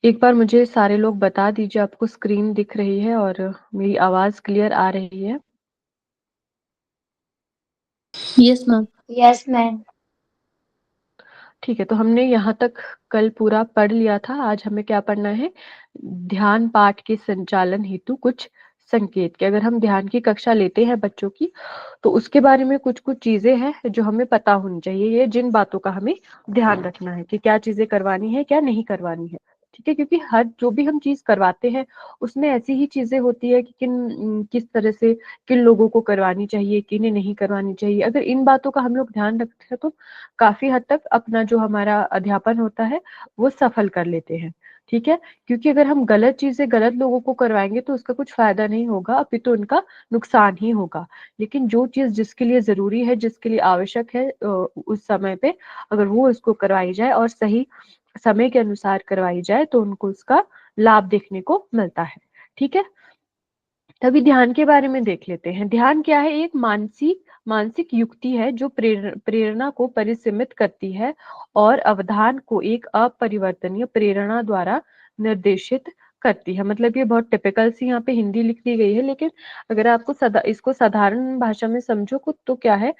एक बार मुझे सारे लोग बता दीजिए आपको स्क्रीन दिख रही है और मेरी आवाज़ क्लियर आ रही है? Yes ma'am. Yes ma'am. ठीक है, तो हमने यहाँ तक कल पूरा पढ़ लिया था। आज हमें क्या पढ़ना है? ध्यान पाठ के संचालन हेतु कुछ संकेत। कि अगर हम ध्यान की कक्षा लेते हैं बच्चों की, तो उसके बारे में कुछ-कुछ चीज़ें हैं जो हमें पता होनी चाहिए। ये जिन बातों का हमें ध्यान रखना है कि क्या चीज़ें करवानी है, क्या नहीं करवानी है। ठीक है? क्योंकि हर जो भी हम चीज़ करवाते हैं, उसमें ऐसी ही चीज़ें होती है कि किस तरह से किन लोगों को करवानी चाहिए, किन्हें नहीं करवानी चाहिए। अगर इन बातों का हम लोग ध्यान रखते हैं, तो काफ़ी हद तक अपना जो हमारा अध्यापन होता है, वो सफल कर लेते हैं। ठीक है? क्योंकि अगर हम गलत चीज़ें गलत लोगों को करवाएँगे, तो उसका कुछ फ़ायदा नहीं होगा, अपितु उनका नुकसान ही होगा। लेकिन जो चीज़ जिसके लिए ज़रूरी है, जिसके लिए आवश्यक है उस समय पे, अगर वो उसको करवाई जाए और सही समय के अनुसार करवाई जाए, तो उनको उसका लाभ देखने को मिलता है। ठीक है? तभी ध्यान के बारे में देख लेते हैं। ध्यान क्या है? एक मानसिक मानसिक युक्ति है जो प्रेरणा को परिसीमित करती है और अवधान को एक अपरिवर्तनीय प्रेरणा द्वारा निर्देशित करती है। मतलब ये बहुत टिपिकल सी यहाँ पे हिंदी लिख दी गई है, लेकिन अगर आपको इसको साधारण भाषा में समझो तो क्या है?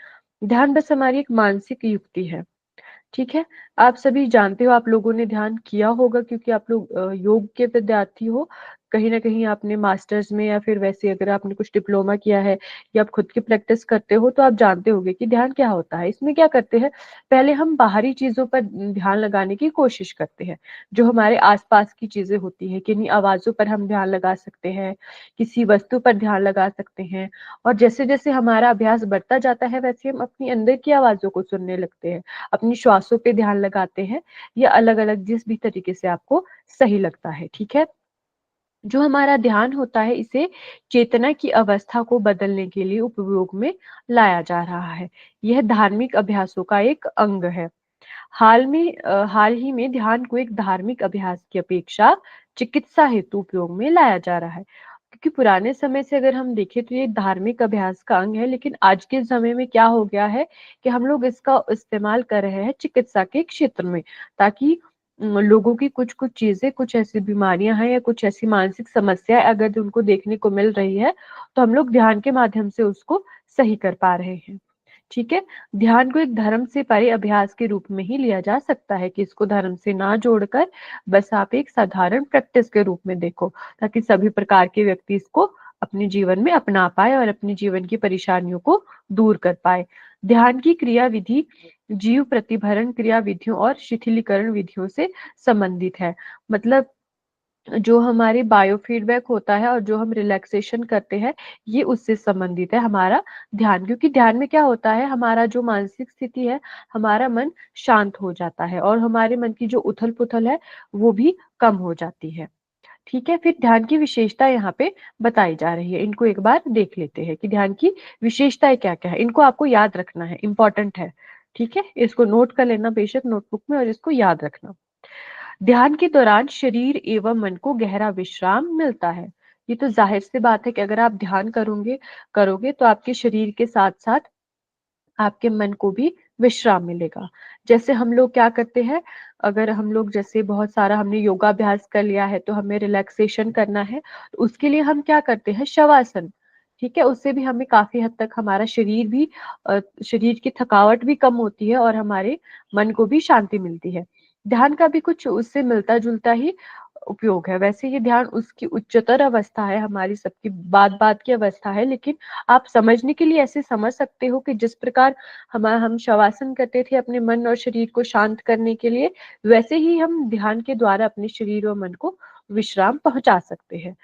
ध्यान बस हमारी एक मानसिक युक्ति है। ठीक है? आप सभी जानते हो, आप लोगों ने ध्यान किया होगा क्योंकि आप लोग योग के विद्यार्थी हो। कहीं न कहीं आपने मास्टर्स में या फिर वैसे अगर आपने कुछ डिप्लोमा किया है या आप खुद की प्रैक्टिस करते हो, तो आप जानते होंगे कि ध्यान क्या होता है। इसमें क्या करते हैं, पहले हम बाहरी चीज़ों पर ध्यान लगाने की कोशिश करते हैं। जो हमारे आस-पास की चीज़ें होती हैं, किन्हीं आवाज़ों पर हम ध्यान लगा सकते हैं, किसी वस्तु पर ध्यान लगा सकते हैं और जैसे-जैसे हमारा अभ्यास बढ़ता जाता है, वैसे हम अपनी अंदर की आवाज़ों को सुनने लगते हैं। अपनी श्वासों पे ध्यान लगाते हैं या अलग-अलग जिस भी तरीके से आपको सही लगता है, ठीक है? जो हमारा ध्यान होता है, इसे चेतना की अवस्था को बदलने के लिए उपयोग में लाया जा रहा है। यह धार्मिक अभ्यासों का एक अंग है। हाल ही में ध्यान को एक धार्मिक अभ्यास की अपेक्षा चिकित्सा हेतु उपयोग में लाया जा रहा है। क्योंकि पुराने समय से अगर हम देखें तो ये धार्मिक अभ्यास का अंग है, लेकिन आज के समय में क्या हो गया है कि हम लोग इसका इस्तेमाल कर रहे हैं चिकित्सा के क्षेत्र में, ताकि लोगों की कुछ-कुछ चीज़ें, कुछ ऐसी बीमारियाँ हैं या कुछ ऐसी मानसिक समस्याएँ अगर उनको देखने को मिल रही है, तो हम लोग ध्यान के माध्यम से उसको सही कर पा रहे हैं। ठीक है? ध्यान को एक धर्म से परे अभ्यास के रूप में ही लिया जा सकता है कि इसको धर्म से ना जोड़कर बस आप एक साधारण प्रैक्टिस के रूप में देखो, ताकि सभी प्रकार के व्यक्ति इसको अपने जीवन में अपना पाए और अपने जीवन की परेशानियों को दूर कर पाए। ध्यान की क्रिया विधि जीव प्रतिभरण क्रिया विधियों और शिथिलीकरण विधियों से संबंधित है। मतलब जो हमारे बायोफीडबैक होता है और जो हम रिलैक्सेशन करते हैं, ये उससे संबंधित है हमारा ध्यान। क्योंकि ध्यान में क्या होता है, हमारा जो मानसिक स्थिति है, हमारा मन शांत हो जाता है और हमारे मन की जो उथल-पुथल है, वो भी कम हो जाती है। ठीक है? फिर ध्यान की विशेषता यहाँ पे बताई जा रही है। इनको एक बार देख लेते हैं कि ध्यान की विशेषताएँ क्या-क्या है। इनको आपको याद रखना है, इम्पोर्टेंट है। ठीक है? इसको नोट कर लेना बेशक नोटबुक में और इसको याद रखना। ध्यान के दौरान शरीर एवं मन को गहरा विश्राम मिलता है। ये तो जाहिर सी बात है कि अगर आप ध्यान करोगे तो आपके शरीर के साथ-साथ आपके मन को भी विश्राम मिलेगा। जैसे हम लोग क्या करते हैं, अगर हम लोग जैसे बहुत सारा हमने योगाभ्यास कर लिया है, तो हमें रिलैक्सेशन करना है, तो उसके लिए हम क्या करते हैं, शवासन, ठीक है? उससे भी हमें काफ़ी हद तक हमारा शरीर की थकावट भी कम होती है और हमारे मन को भी शांति मिलती है। ध्यान का भी कुछ उससे मिलता-जुलता ही उपयोग है। वैसे ये ध्यान उसकी उच्चतर अवस्था है, हमारी सबकी बात-बात की अवस्था है, लेकिन आप समझने के लिए ऐसे समझ सकते हो कि जिस प्रकार हम शवासन करते थे अपने मन और शरीर को शांत करने के लिए, वैसे ही हम ध्यान के द्वारा अपने शरीर और मन को विश्राम पहुँचा सकते हैं।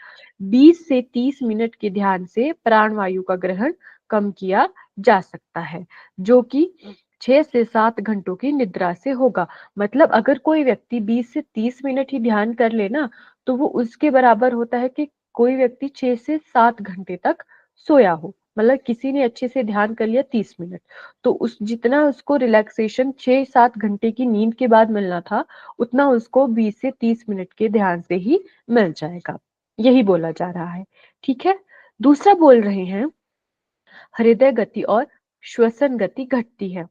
20 से 30 मिनट के ध्यान से प्राण वायु का ग्रहण कम किया जा सकता है, जो कि 6 से 7 घंटों की निद्रा से होगा। मतलब अगर कोई व्यक्ति 20 से 30 मिनट ही ध्यान कर ले ना, तो वो उसके बराबर होता है कि कोई व्यक्ति 6 से 7 घंटे तक सोया हो। मतलब किसी ने अच्छे से ध्यान कर लिया 30 मिनट, तो उस जितना उसको रिलैक्सेशन 6-7 घंटे की नींद के बाद मिलना था, उतना उसको 20 से 30 मिनट के ध्यान से ही मिल जाएगा। यही बोला जा रहा है, ठीक है? दूसरा बोल रहे हैं, हृदय गति और श्वसन गति घटती है।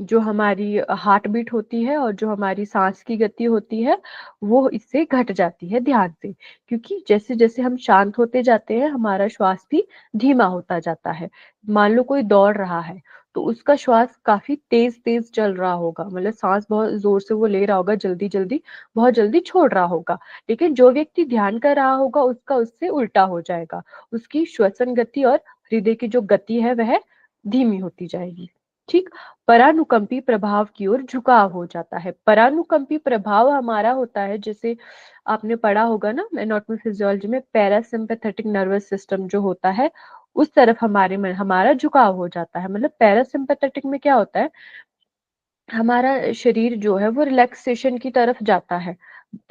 जो हमारी हार्ट बीट होती है और जो हमारी सांस की गति होती है वो इससे घट जाती है ध्यान से। क्योंकि जैसे जैसे हम शांत होते जाते हैं हमारा श्वास भी धीमा होता जाता है। मान लो कोई दौड़ रहा है तो उसका श्वास काफी तेज तेज चल रहा होगा, मतलब सांस बहुत जोर से वो ले रहा होगा, जल्दी जल्दी बहुत जल्दी छोड़ रहा होगा। लेकिन जो व्यक्ति ध्यान कर रहा होगा उसका उससे उल्टा हो जाएगा, उसकी श्वसन गति और हृदय की जो गति है वह धीमी होती जाएगी। ठीक। परानुकंपी प्रभाव की ओर झुकाव हो जाता है। परानुकंपी प्रभाव हमारा होता है, जैसे आपने पढ़ा होगा ना एनाटॉमी फिजियोलॉजी में, पैरासिम्पैथेटिक नर्वस सिस्टम जो होता है उस तरफ हमारे में हमारा झुकाव हो जाता है। मतलब पैरासिम्पैथेटिक में क्या होता है, हमारा शरीर जो है वो रिलैक्सेशन की तरफ जाता है,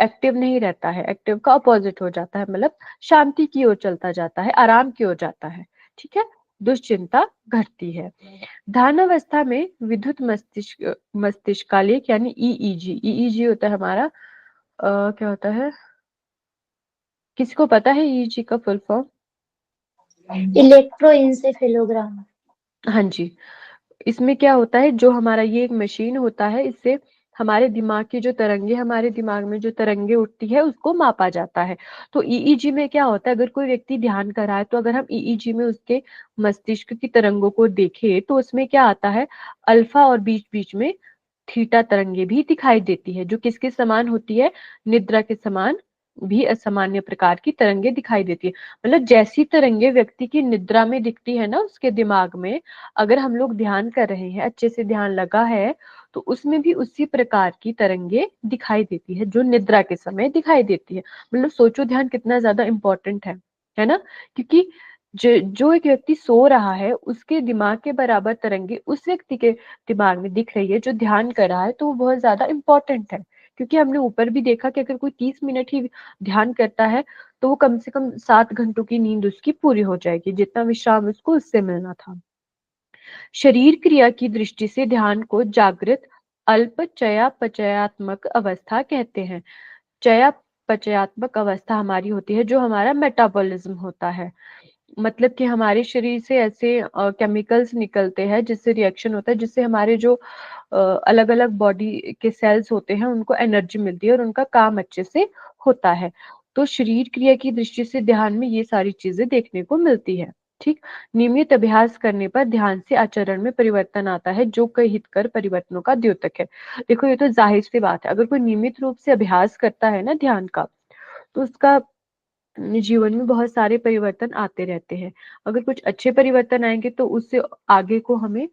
एक्टिव नहीं रहता है, एक्टिव का अपोजिट हो जाता है, मतलब शांति की ओर चलता जाता है, आराम की ओर जाता है। ठीक है। दुश्चिंता घटती है। ध्यानावस्था में विद्युत मस्तिष्क मस्तिष्कालेख यानी ईईजी, ईईजी होता है हमारा क्या होता है, किसी को पता है ईईजी का फुल फॉर्म? इलेक्ट्रोइंसेफेलोग्राम। हाँ जी। इसमें क्या होता है, जो हमारा ये एक मशीन होता है, इससे हमारे दिमाग की जो तरंगे, हमारे दिमाग में जो तरंगे उठती है उसको मापा जाता है। तो ईईजी में क्या होता है, अगर कोई व्यक्ति ध्यान कर रहा है तो अगर हम ईईजी में उसके मस्तिष्क की तरंगों को देखें तो उसमें क्या आता है, अल्फा और बीच बीच में थीटा तरंगे भी दिखाई देती है, जो किसके समान होती है, निद्रा के समान भी असामान्य प्रकार की तरंगे दिखाई देती है। मतलब जैसी तरंगे व्यक्ति की निद्रा में दिखती है ना उसके दिमाग में, अगर हम लोग ध्यान कर रहे हैं, अच्छे से ध्यान लगा है, तो उसमें भी उसी प्रकार की तरंगे दिखाई देती है जो निद्रा के समय दिखाई देती है। मतलब सोचो ध्यान कितना ज्यादा इंपॉर्टेंट है ना। क्योंकि जो एक व्यक्ति सो रहा है उसके दिमाग के बराबर तरंगे उस व्यक्ति के दिमाग में दिख रही है जो ध्यान कर रहा है, तो वो बहुत ज्यादा इंपॉर्टेंट है। क्योंकि हमने ऊपर भी देखा कि अगर कोई 30 मिनट ही ध्यान करता है तो वो कम से कम 7 घंटों की नींद उसकी पूरी हो जाएगी, जितना विश्राम उसको उससे मिलना था। शरीर क्रिया की दृष्टि से ध्यान को जागृत अल्प चयापचयात्मक अवस्था कहते हैं। चयापचयात्मक अवस्था हमारी होती है जो हमारा मेटाबॉलिज्म होता है, मतलब कि हमारे शरीर से ऐसे केमिकल्स निकलते हैं जिससे रिएक्शन होता है, जिससे हमारे जो अलग अलग बॉडी के सेल्स होते हैं उनको एनर्जी मिलती है और उनका काम अच्छे से होता है। तो शरीर क्रिया की दृष्टि से ध्यान में ये सारी चीजें देखने को मिलती है। ठीक। नियमित अभ्यास करने पर ध्यान से आचरण में परिवर्तन आता है जो कई हितकर परिवर्तनों का द्योतक है। देखो ये तो जाहिर सी बात है, अगर कोई नियमित रूप से अभ्यास करता है ना ध्यान का, तो उसका जीवन में बहुत सारे परिवर्तन आते रहते हैं। अगर कुछ अच्छे परिवर्तन आएंगे तो उससे आगे को हमें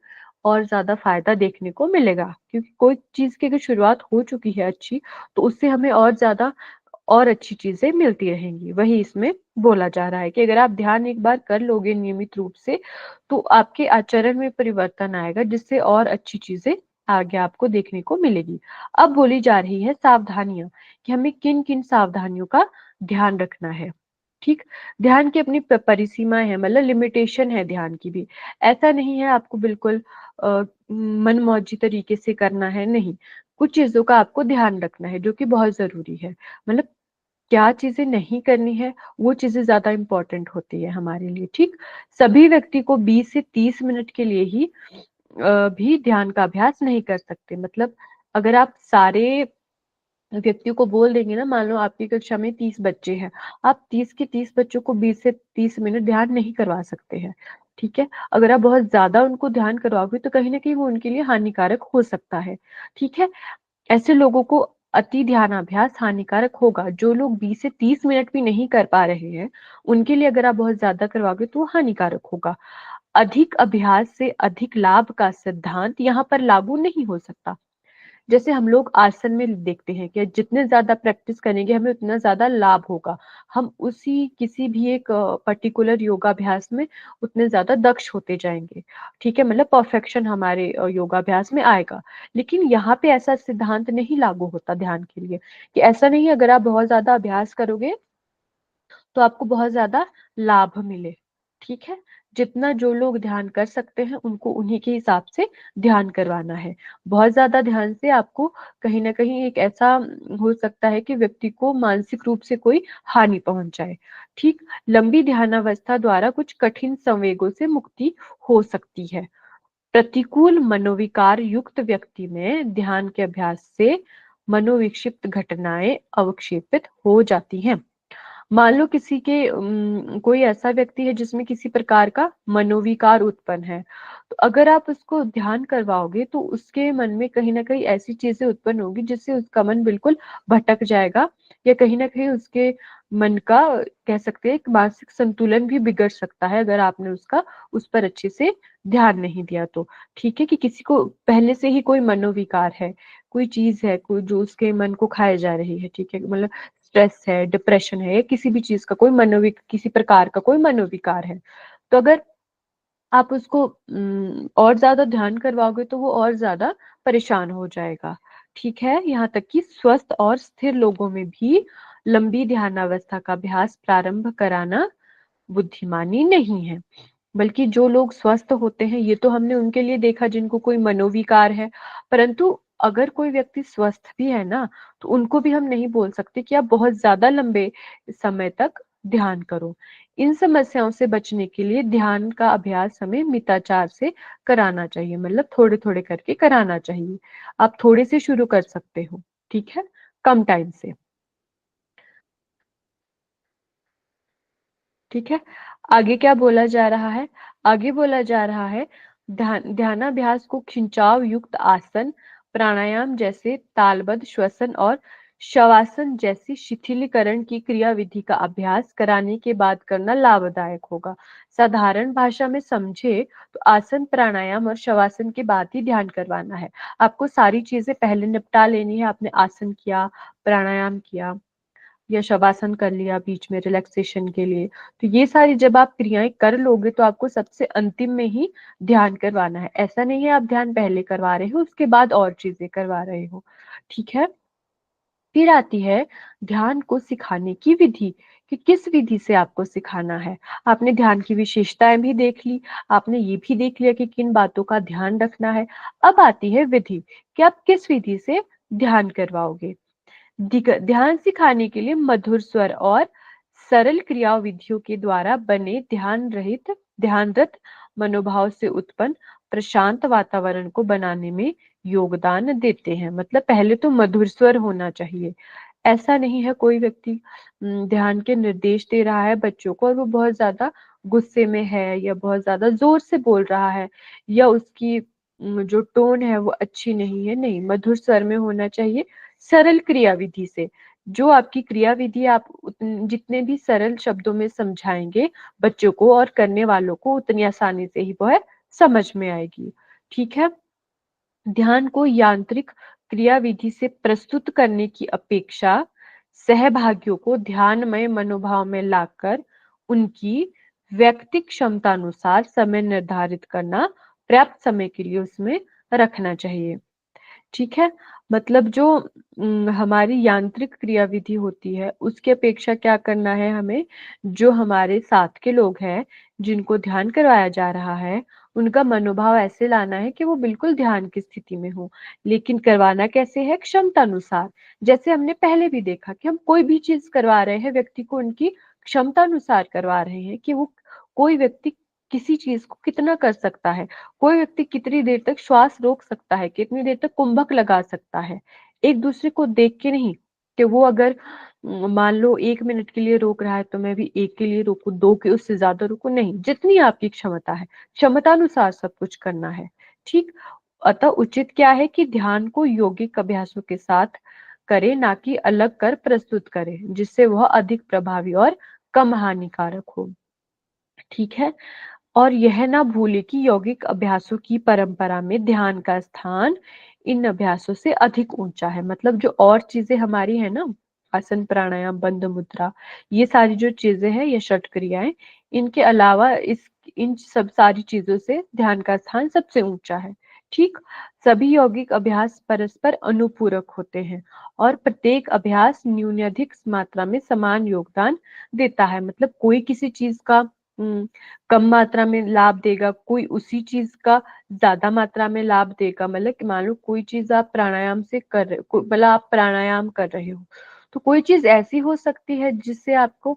और ज्यादा फायदा देखने को मिलेगा, क्योंकि कोई चीज की अगर शुरुआत हो चुकी है अच्छी, तो उससे हमें और ज्यादा और अच्छी चीजें मिलती रहेंगी। वही इसमें बोला जा रहा है कि अगर आप ध्यान एक बार कर लोगे नियमित रूप से तो आपके आचरण में परिवर्तन आएगा, जिससे और अच्छी चीजें आगे आपको देखने को मिलेगी। अब बोली जा रही है सावधानियां, कि हमें किन किन सावधानियों का ध्यान रखना है। ठीक। ध्यान की अपनी परिसीमा है, मतलब लिमिटेशन है ध्यान की भी। ऐसा नहीं है आपको बिल्कुल मनमौजी तरीके से करना है, नहीं। कुछ चीजों का आपको ध्यान रखना है जो कि बहुत जरूरी है। मतलब क्या चीजें नहीं करनी है वो चीजें ज्यादा इंपॉर्टेंट होती है हमारे लिए। ठीक। सभी व्यक्ति को 20 से 30 मिनट के लिए ही भी ध्यान का अभ्यास नहीं कर सकते। मतलब अगर आप सारे व्यक्तियों को बोल देंगे ना, मान लो आपकी कक्षा में 30 बच्चे हैं, आप 30 के 30 बच्चों को 20 से 30 मिनट ध्यान नहीं करवा सकते हैं। ठीक है। अगर आप बहुत ज्यादा उनको ध्यान करवाओगे तो कहीं ना कहीं वो उनके लिए हानिकारक हो सकता है। ठीक है। ऐसे लोगों को अति ध्यानाभ्यास हानिकारक होगा। जो लोग 20 से 30 मिनट भी नहीं कर पा रहे हैं उनके लिए अगर आप बहुत ज्यादा करवाओगे तो वो हानिकारक होगा। अधिक अभ्यास से अधिक लाभ का सिद्धांत यहाँ पर लागू नहीं हो सकता। जैसे हम लोग आसन में देखते हैं कि जितने ज्यादा प्रैक्टिस करेंगे हमें उतना ज्यादा लाभ होगा, हम उसी किसी भी एक पर्टिकुलर योगाभ्यास में उतने ज्यादा दक्ष होते जाएंगे। ठीक है। मतलब परफेक्शन हमारे योगाभ्यास में आएगा। लेकिन यहाँ पे ऐसा सिद्धांत नहीं लागू होता ध्यान के लिए, कि ऐसा नहीं है अगर आप बहुत ज्यादा अभ्यास करोगे तो आपको बहुत ज्यादा लाभ मिले। ठीक है। जितना जो लोग ध्यान कर सकते हैं उनको उन्हीं के हिसाब से ध्यान करवाना है। बहुत ज्यादा ध्यान से आपको कहीं ना कहीं एक ऐसा हो सकता है कि व्यक्ति को मानसिक रूप से कोई हानि पहुंच जाए। ठीक। लंबी ध्यानावस्था द्वारा कुछ कठिन संवेगों से मुक्ति हो सकती है। प्रतिकूल मनोविकार युक्त व्यक्ति में ध्यान के अभ्यास से मनोविक्षिप्त घटनाएं अवक्षेपित हो जाती हैं। मान लो किसी के कोई ऐसा व्यक्ति है जिसमें किसी प्रकार का मनोविकार उत्पन्न है, तो अगर आप उसको ध्यान करवाओगे तो उसके मन में कहीं ना कहीं ऐसी चीजें उत्पन्न होगी जिससे उसका मन बिल्कुल भटक जाएगा, या कहीं ना कहीं उसके मन का, कह सकते हैं, एक मानसिक संतुलन भी बिगड़ सकता है अगर आपने उसका उस पर अच्छे से ध्यान नहीं दिया तो। ठीक है, कि किसी को पहले से ही कोई मनोविकार है, कोई चीज है, कोई जो उसके मन को खाए जा रही है, ठीक है, मतलब स्ट्रेस है, डिप्रेशन है, या किसी भी चीज का कोई किसी प्रकार का कोई मनोविकार है, तो अगर आप उसको और ज्यादा ध्यान करवाओगे तो वो और ज्यादा परेशान हो जाएगा। ठीक है, यहाँ तक कि स्वस्थ और स्थिर लोगों में भी लंबी ध्यानावस्था का अभ्यास प्रारंभ कराना बुद्धिमानी नहीं है। बल्कि जो लोग स्वस्थ होते हैं, ये तो हमने उनके लिए देखा जिनको कोई मनोविकार है, परंतु अगर कोई व्यक्ति स्वस्थ भी है ना, तो उनको भी हम नहीं बोल सकते कि आप बहुत ज्यादा लंबे समय तक ध्यान करो। इन समस्याओं से बचने के लिए ध्यान का अभ्यास हमें मिताचार से कराना चाहिए, मतलब थोड़े थोड़े करके कराना चाहिए। आप थोड़े से शुरू कर सकते हो, ठीक है, कम टाइम से। ठीक है, आगे क्या बोला जा रहा है? आगे बोला जा रहा है, ध्यानाभ्यास को खिंचाव युक्त आसन, प्राणायाम जैसे तालबद्ध श्वसन और शवासन जैसी शिथिलीकरण की क्रियाविधि का अभ्यास कराने के बाद करना लाभदायक होगा। साधारण भाषा में समझे तो आसन, प्राणायाम और शवासन के बाद ही ध्यान करवाना है। आपको सारी चीजें पहले निपटा लेनी है। आपने आसन किया, प्राणायाम किया या शवासन कर लिया बीच में रिलैक्सेशन के लिए, तो ये सारी जब आप क्रियाएं कर लोगे तो आपको सबसे अंतिम में ही ध्यान करवाना है। ऐसा नहीं है आप ध्यान पहले करवा रहे हो उसके बाद और चीजें करवा रहे हो। ठीक है, फिर आती है ध्यान को सिखाने की विधि, कि किस विधि से आपको सिखाना है। आपने ध्यान की विशेषताएं भी देख ली, आपने ये भी देख लिया कि किन बातों का ध्यान रखना है। अब आती है विधि, कि आप किस विधि से ध्यान करवाओगे। ध्यान सिखाने के लिए मधुर स्वर और सरल क्रिया विधियों के द्वारा बने ध्यानरत मनोभाव से उत्पन्न प्रशांत वातावरण को बनाने में योगदान देते हैं। मतलब पहले तो मधुर स्वर होना चाहिए। ऐसा नहीं है कोई व्यक्ति ध्यान के निर्देश दे रहा है बच्चों को और वो बहुत ज्यादा गुस्से में है या बहुत ज्यादा जोर से बोल रहा है, या उसकी जो टोन है वो अच्छी नहीं है। नहीं, मधुर स्वर में होना चाहिए, सरल क्रिया विधि से। जो आपकी क्रिया विधि आप जितने भी सरल शब्दों में समझाएंगे बच्चों को और करने वालों को, उतनी आसानी से ही वह समझ में आएगी। ठीक है, ध्यान को यांत्रिक क्रियाविधि से प्रस्तुत करने की अपेक्षा सहभागियों को ध्यानमय मनोभाव में लाकर उनकी व्यक्तिक क्षमता अनुसार समय निर्धारित करना, पर्याप्त समय के लिए उसमें रखना चाहिए। ठीक है, मतलब जो हमारी यांत्रिक क्रियाविधि होती है उसकी अपेक्षा क्या करना है हमें, जो हमारे साथ के लोग हैं जिनको ध्यान करवाया जा रहा है, उनका मनोभाव ऐसे लाना है कि वो बिल्कुल ध्यान की स्थिति में हो। लेकिन करवाना कैसे है? क्षमता अनुसार। जैसे हमने पहले भी देखा कि हम कोई भी चीज करवा रहे हैं व्यक्ति को उनकी क्षमता अनुसार करवा रहे हैं, कि वो कोई व्यक्ति किसी चीज को कितना कर सकता है, कोई व्यक्ति कितनी देर तक श्वास रोक सकता है, कितनी देर तक कुंभक लगा सकता है। एक दूसरे को देख के नहीं, कि वो अगर मान लो 1 मिनट के लिए रोक रहा है तो मैं भी एक के लिए रोकू, दो के उससे ज्यादा रोकू, नहीं, जितनी आपकी क्षमता है क्षमता अनुसार सब कुछ करना है। ठीक, अतः उचित क्या है कि ध्यान को यौगिक अभ्यासों के साथ करे, ना कि अलग कर प्रस्तुत करे, जिससे वह अधिक प्रभावी और कम हानिकारक हो। ठीक है, और यह ना भूले कि यौगिक अभ्यासों की परंपरा में ध्यान का स्थान इन अभ्यासों से अधिक ऊंचा है। मतलब जो और चीजें हमारी है ना, आसन, प्राणायाम, बंध मुद्रा, ये सारी जो चीजें हैं, ये षट क्रियाएं, इनके अलावा इस इन सब सारी चीजों से ध्यान का स्थान सबसे ऊंचा है। ठीक, सभी यौगिक अभ्यास परस्पर अनुपूरक होते हैं और प्रत्येक अभ्यास न्यूनाधिक मात्रा में समान योगदान देता है। मतलब कोई किसी चीज का कम मात्रा में लाभ देगा, कोई उसी चीज का ज्यादा मात्रा में लाभ देगा। मतलब कि मान लो कोई चीज आप प्राणायाम से कर रहे, मतलब आप प्राणायाम कर रहे हो, तो कोई चीज ऐसी हो सकती है जिससे आपको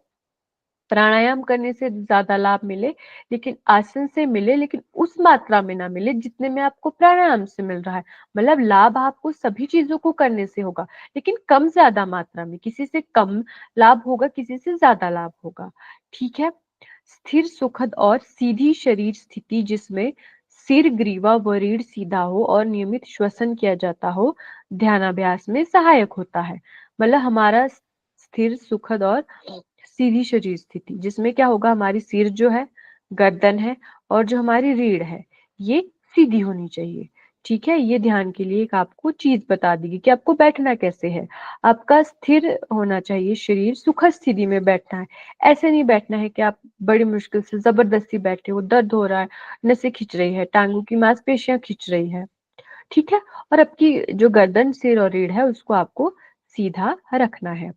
प्राणायाम करने से ज्यादा लाभ मिले, लेकिन आसन से मिले, लेकिन उस मात्रा में ना मिले जितने में आपको प्राणायाम से मिल रहा है। मतलब लाभ आपको सभी चीजों को करने से होगा, लेकिन कम ज्यादा मात्रा में, किसी से कम लाभ होगा, किसी से ज्यादा लाभ होगा। ठीक है। स्थिर, सुखद और सीधी शरीर स्थिति जिसमें सिर, ग्रीवा व रीढ़ सीधा हो और नियमित श्वसन किया जाता हो, ध्यानाभ्यास में सहायक होता है। मतलब हमारा स्थिर, सुखद और सीधी शरीर स्थिति जिसमें क्या होगा, हमारी सिर जो है, गर्दन है, और जो हमारी रीढ़ है, ये सीधी होनी चाहिए। ठीक है। ये ध्यान के लिए एक आपको चीज बता देगी कि आपको बैठना कैसे है। आपका स्थिर होना चाहिए शरीर, सुखद स्थिति में बैठना है। ऐसे नहीं बैठना है कि आप बड़ी मुश्किल से जबरदस्ती बैठे हो, दर्द हो रहा है, नसें खिंच रही है, टांगों की मांसपेशियां खिंच रही है। ठीक है। और आपकी जो गर्दन, सिर और रीढ़ है, उसको आपको सीधा रखना है।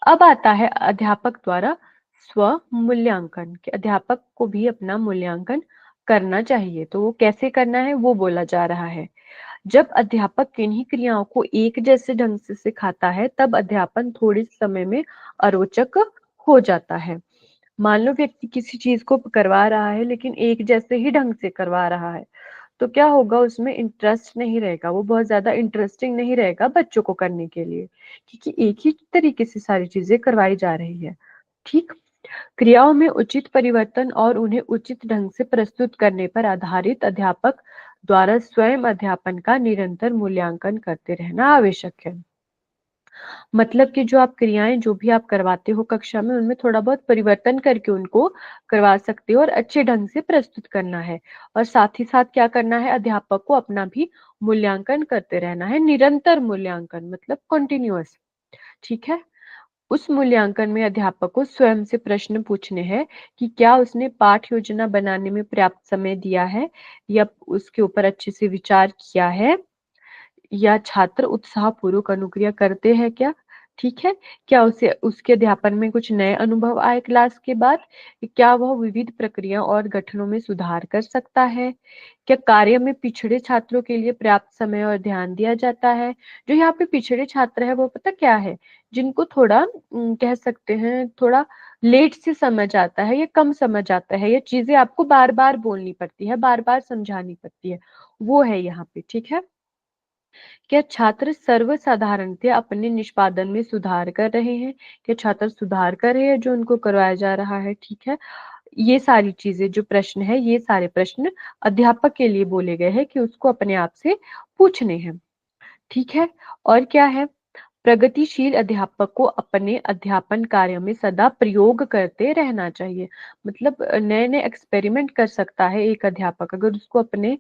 अब आता है अध्यापक द्वारा स्व मूल्यांकन, कि अध्यापक को भी अपना मूल्यांकन करना चाहिए। तो वो कैसे करना है वो बोला जा रहा है। जब अध्यापक किन्हीं क्रियाओं को एक जैसे ढंग से सिखाता है, तब अध्यापन थोड़े समय में अरोचक हो जाता है। मान लो व्यक्ति किसी चीज को करवा रहा है, लेकिन एक जैसे ही ढंग से करवा रहा है, तो क्या होगा, उसमें इंटरेस्ट नहीं रहेगा, वो बहुत ज्यादा इंटरेस्टिंग नहीं रहेगा बच्चों को करने के लिए, क्योंकि एक ही तरीके से सारी चीजें करवाई जा रही है। ठीक। क्रियाओं में उचित परिवर्तन और उन्हें उचित ढंग से प्रस्तुत करने पर आधारित अध्यापक द्वारा स्वयं अध्यापन का निरंतर मूल्यांकन करते रहना आवश्यक है। मतलब कि जो आप क्रियाएं जो भी आप करवाते हो कक्षा में, उनमें थोड़ा बहुत परिवर्तन करके उनको करवा सकते हो और अच्छे ढंग से प्रस्तुत करना है। और साथ ही साथ क्या करना है, अध्यापक को अपना भी मूल्यांकन करते रहना है, निरंतर मूल्यांकन मतलब कंटिन्यूअस। ठीक है। उस मूल्यांकन में अध्यापक को स्वयं से प्रश्न पूछने हैं कि क्या उसने पाठ योजना बनाने में पर्याप्त समय दिया है, या उसके ऊपर अच्छे से विचार किया है, या छात्र उत्साहपूर्वक अनुक्रिया करते हैं क्या। ठीक है। क्या उसे उसके अध्यापन में कुछ नए अनुभव आए क्लास के बाद, क्या वह विविध प्रक्रिया और गठनों में सुधार कर सकता है, क्या कार्य में पिछड़े छात्रों के लिए पर्याप्त समय और ध्यान दिया जाता है। जो यहाँ पे पिछड़े छात्र है वो पता क्या है, जिनको थोड़ा कह सकते हैं थोड़ा लेट से समझ आता है, या कम समझ आता है, ये चीजें आपको बार बार बोलनी पड़ती है, बार बार समझानी पड़ती है, वो है यहाँ पे। ठीक है। क्या छात्र सर्वसाधारणतया अपने निष्पादन में सुधार कर रहे हैं, क्या छात्र सुधार कर रहे हैं जो उनको करवाया जा रहा है। ठीक है। ये सारी चीजें जो प्रश्न है, ये सारे प्रश्न अध्यापक के लिए बोले गए हैं कि उसको अपने आप से पूछने हैं। ठीक है। और क्या है, प्रगतिशील अध्यापक को अपने अध्यापन कार्य में सदा प्रयोग करते रहना चाहिए। मतलब नए नए एक्सपेरिमेंट कर सकता है एक अध्यापक, अगर उसको अपने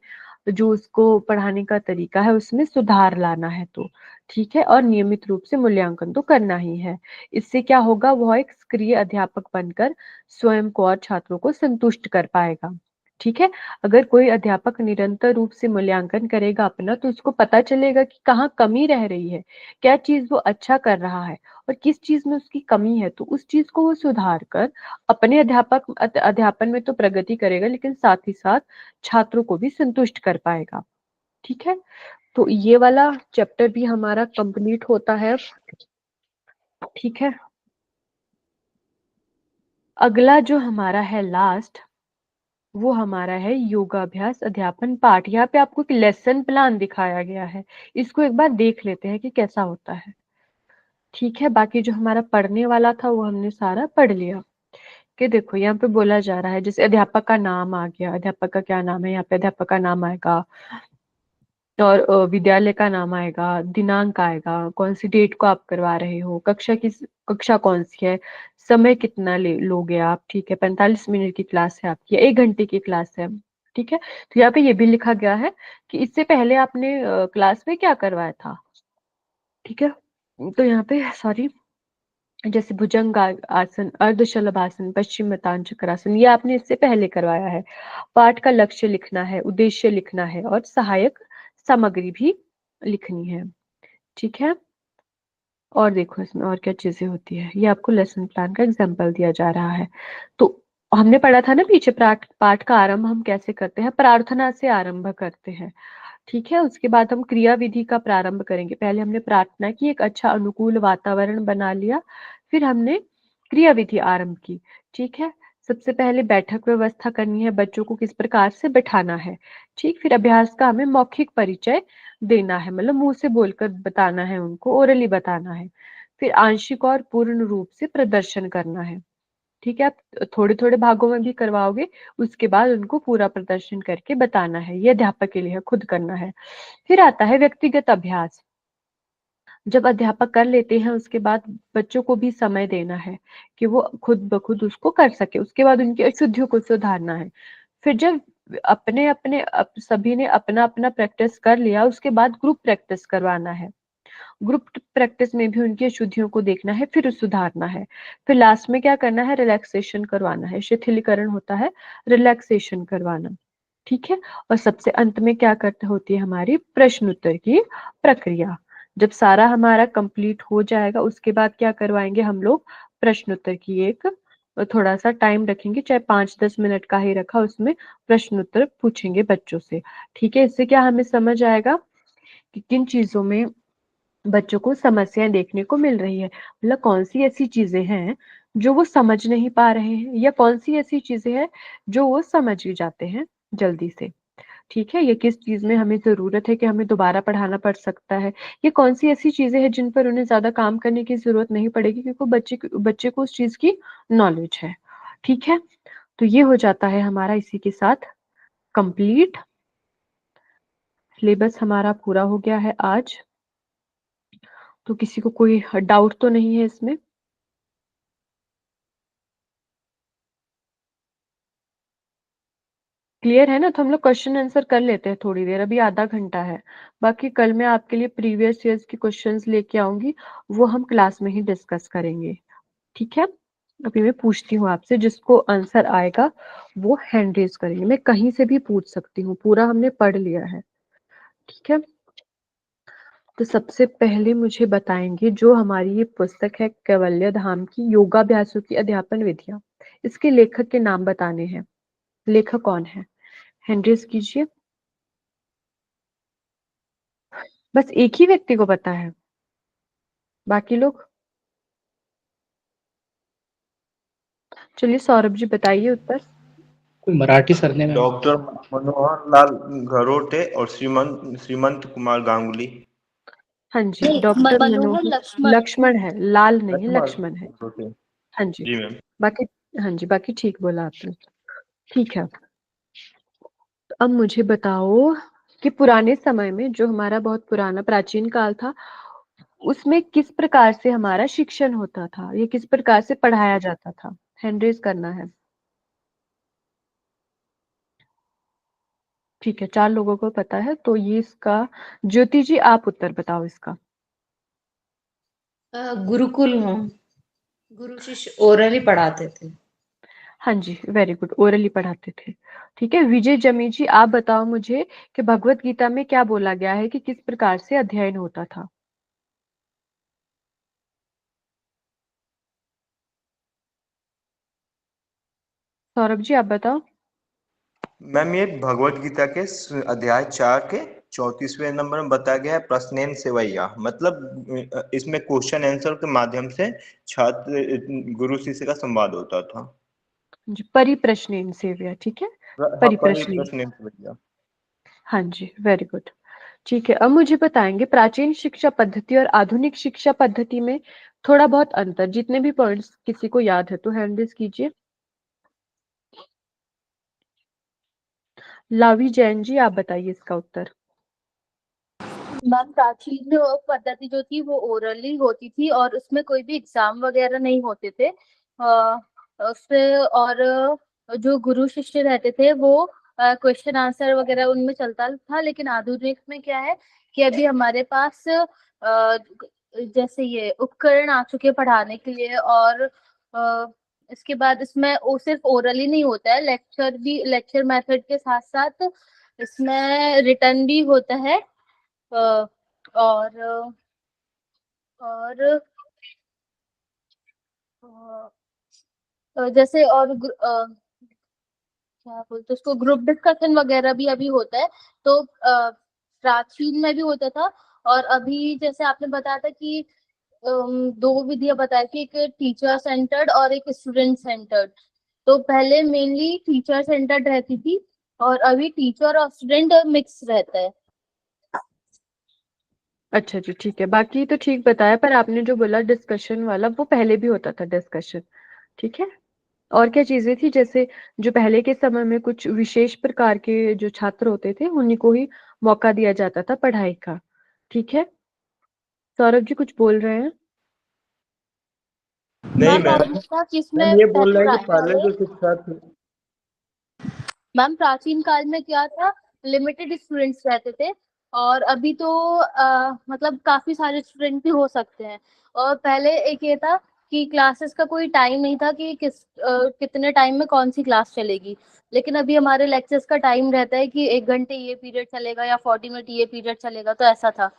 जो उसको पढ़ाने का तरीका है उसमें सुधार लाना है तो। ठीक है। और नियमित रूप से मूल्यांकन तो करना ही है। इससे क्या होगा, वह एक सक्रिय अध्यापक बनकर स्वयं को और छात्रों को संतुष्ट कर पाएगा। ठीक है। अगर कोई अध्यापक निरंतर रूप से मूल्यांकन करेगा अपना, तो उसको पता चलेगा कि कहाँ कमी रह रही है, क्या चीज वो अच्छा कर रहा है, और किस चीज में उसकी कमी है, तो उस चीज को वो सुधार कर अपने अध्यापन में तो प्रगति करेगा, लेकिन साथ ही साथ छात्रों को भी संतुष्ट कर पाएगा। ठीक है। तो ये वाला चैप्टर भी हमारा कंप्लीट होता है। ठीक है। अगला जो हमारा है लास्ट, वो हमारा है योगाभ्यास अध्यापन पाठ। यहाँ पे आपको एक लेसन प्लान दिखाया गया है, इसको एक बार देख लेते हैं कि कैसा होता है। ठीक है। बाकी जो हमारा पढ़ने वाला था वो हमने सारा पढ़ लिया। कि देखो यहाँ पे बोला जा रहा है, जैसे अध्यापक का नाम आ गया, अध्यापक का क्या नाम है, यहाँ पे अध्यापक का नाम आएगा, और विद्यालय का नाम आएगा, दिनांक आएगा, कौन सी डेट को आप करवा रहे हो, कक्षा कौन सी है, समय कितना लोगे आप। ठीक है। 45 मिनट की क्लास है आपकी, 1 घंटे की क्लास है। ठीक है। तो यहाँ पे ये भी लिखा गया है कि इससे पहले आपने क्लास में क्या करवाया था। ठीक है। तो यहाँ पे सॉरी, जैसे भुजंग आसन, अर्धशलभासन, पश्चिम चक्रासन, ये आपने इससे पहले करवाया है। पाठ का लक्ष्य लिखना है, उद्देश्य लिखना है, और सहायक सामग्री भी लिखनी है। ठीक है। और देखो इसमें और क्या चीजें होती है, ये आपको लेसन प्लान का एग्जाम्पल दिया जा रहा है। तो हमने पढ़ा था ना पीछे, पाठ पाठ का आरंभ हम कैसे करते हैं, प्रार्थना से आरंभ करते हैं। ठीक है। उसके बाद हम क्रिया विधि का प्रारंभ करेंगे। पहले हमने प्रार्थना की, एक अच्छा अनुकूल वातावरण बना लिया, फिर हमने क्रियाविधि आरंभ की। ठीक है, सबसे पहले बैठक व्यवस्था करनी है, बच्चों को किस प्रकार से बैठाना है। ठीक, फिर अभ्यास का हमें मौखिक परिचय देना है, मतलब मुंह से बोलकर बताना है उनको, ओरली बताना है। फिर आंशिक और पूर्ण रूप से प्रदर्शन करना है। ठीक है, आप थोड़े थोड़े भागों में भी करवाओगे, उसके बाद उनको पूरा प्रदर्शन करके बताना है। ये अध्यापक के लिए है, खुद करना है। फिर आता है व्यक्तिगत अभ्यास। जब अध्यापक कर लेते हैं उसके बाद बच्चों को भी समय देना है कि वो खुद ब खुद उसको कर सके। उसके बाद उनकी अशुद्धियों को सुधारना है। फिर जब सभी ने अपना अपना प्रैक्टिस कर लिया, उसके बाद ग्रुप प्रैक्टिस करवाना है। ग्रुप प्रैक्टिस में भी उनकी अशुद्धियों को देखना है, फिर सुधारना है। फिर लास्ट में क्या करना है, रिलैक्सेशन करवाना है। शिथिलीकरण होता है, रिलैक्सेशन करवाना। ठीक है, और सबसे अंत में क्या करते होती है हमारी प्रश्न उत्तर की प्रक्रिया। जब सारा हमारा कंप्लीट हो जाएगा उसके बाद क्या करवाएंगे हम लोग, प्रश्न उत्तर की एक थोड़ा सा टाइम रखेंगे, चाहे 5-10 मिनट का ही रखा, उसमें प्रश्न उत्तर पूछेंगे बच्चों से। ठीक है, इससे क्या हमें समझ आएगा कि किन चीजों में बच्चों को समस्याएं देखने को मिल रही है, मतलब कौन सी ऐसी चीजें हैं जो वो समझ नहीं पा रहे हैं, या कौन सी ऐसी चीजें हैं जो वो समझ ही जाते हैं जल्दी से। ठीक है, ये किस चीज में हमें जरूरत है कि हमें दोबारा पढ़ाना पड़ सकता है, ये कौन सी ऐसी चीजें हैं जिन पर उन्हें ज्यादा काम करने की जरूरत नहीं पड़ेगी क्योंकि बच्चे को उस चीज की नॉलेज है। ठीक है, तो ये हो जाता है हमारा इसी के साथ कंप्लीट। सिलेबस हमारा पूरा हो गया है आज। तो किसी को कोई डाउट तो नहीं है इसमें? क्लियर है ना? तो हम लोग क्वेश्चन आंसर कर लेते हैं थोड़ी देर, अभी आधा घंटा है। बाकी कल मैं आपके लिए प्रीवियस ईयर्स के क्वेश्चंस लेके आऊंगी, वो हम क्लास में ही डिस्कस करेंगे। ठीक है, अभी मैं पूछती हूँ आपसे, जिसको आंसर आएगा वो हैंड रेज करेंगे। मैं कहीं से भी पूछ सकती हूँ, पूरा हमने पढ़ लिया है। ठीक है, तो सबसे पहले मुझे बताएंगे, जो हमारी ये पुस्तक है कैवल्य धाम की योगाभ्यासों की अध्यापन विधियां, इसके लेखक के नाम बताने हैं। लेखक कौन है? हैंड रेज कीजिए। बस एक ही व्यक्ति को पता है, बाकी लोग? चलिए सौरभ जी बताइए उत्तर। कोई मराठी सरनेम है? डॉक्टर मनोहर लाल घरोटे और श्रीमंत श्रीमंत कुमार गांगुली। हाँ जी, नहीं, डॉक्टर मनोहर मनोहर लक्ष्मण। लक्ष्मण है, लाल नहीं, लक्ष्मण लक्ष्मण है। घरोटे। हाँ जी, जी मैम। बाकी, हाँ जी बाकी ठीक बोला आपने। ठीक है, तो अब मुझे बताओ कि पुराने समय में, जो हमारा बहुत पुराना प्राचीन काल था, उसमें किस प्रकार से हमारा शिक्षण होता था, ये किस प्रकार से पढ़ाया जाता था? हैंड रेज करना है। ठीक है, 4 लोगों को पता है, तो ये इसका, ज्योति जी आप उत्तर बताओ इसका। गुरुकुल में गुरु शिष्य ओरली पढ़ाते थे। हाँ जी, वेरी गुड, ओरली पढ़ाते थे। ठीक है, विजय जमी जी आप बताओ मुझे कि भगवत गीता में क्या बोला गया है कि किस प्रकार से अध्ययन होता था? सौरभ जी आप बताओ। मैम ये भगवत गीता के अध्याय 4 के 34वें नंबर में बताया गया है, प्रश्नेन सेवैया, मतलब इसमें क्वेश्चन आंसर के माध्यम से छात्र गुरु शिष्य का संवाद होता था। जी, परिप्रश्नेन सेव्या। ठीक है, हाँ, परिप्रश्नेन। प्रश्नेन सेवैया। हाँ जी, वेरी गुड। ठीक है, अब मुझे बताएंगे प्राचीन शिक्षा पद्धति और आधुनिक शिक्षा पद्धति में थोड़ा बहुत अंतर, जितने भी पॉइंट्स किसी को याद है तो हैंड रेज कीजिए। लावी जैन जी आप बताइए इसका उत्तर। मैम, प्राचीन पद्धति जो थी वो ओरली होती थी और उसमें कोई भी एग्जाम वगैरह नहीं होते थे। उससे और जो गुरु शिष्य रहते थे वो क्वेश्चन आंसर वगैरह उनमें चलता था। लेकिन आधुनिक में क्या है कि अभी हमारे पास जैसे ये उपकरण आ चुके हैं पढ़ाने के लिए, और इसके बाद इसमें वो सिर्फ ओरली नहीं होता है, लेक्चर मेथड के साथ साथ इसमें रिटर्न भी होता है। अ, और और जैसे क्या बोलते हैं उसको, ग्रुप डिस्कशन वगैरह भी अभी होता है। तो प्राचीन में भी होता था, और अभी जैसे आपने बताया था कि दो विधियां बताई थी, एक टीचर सेंटर्ड और एक स्टूडेंट सेंटर्ड। तो पहले मेनली टीचर सेंटर्ड रहती थी और अभी टीचर और स्टूडेंट मिक्स रहता है। अच्छा जी, ठीक है, बाकी तो ठीक बताया, पर आपने जो बोला डिस्कशन वाला, वो पहले भी होता था डिस्कशन, ठीक है। और क्या चीजें थी, जैसे जो पहले के समय में कुछ विशेष प्रकार के जो छात्र होते थे उन्हीं को ही मौका दिया जाता था पढ़ाई का, ठीक है। सौरभ जी कुछ बोल रहे हैं? नहीं मैम और मैम, ये था कि मैम इसमें ये बोल रहे हैं कि पहले पहले जो शिक्षा थी। मैम प्राचीन काल में क्या था, लिमिटेड स्टूडेंट्स रहते थे और अभी तो मतलब काफी सारे स्टूडेंट भी हो सकते हैं। और पहले एक ये था कि क्लासेस का कोई टाइम नहीं था कि कितने टाइम में कौन सी क्लास चलेगी। लेकिन अभी हमारे लेक्चर्स का टाइम रहता है कि 1 घंटे ये पीरियड चलेगा या 40 मिनट ये पीरियड चलेगा, तो ऐसा था।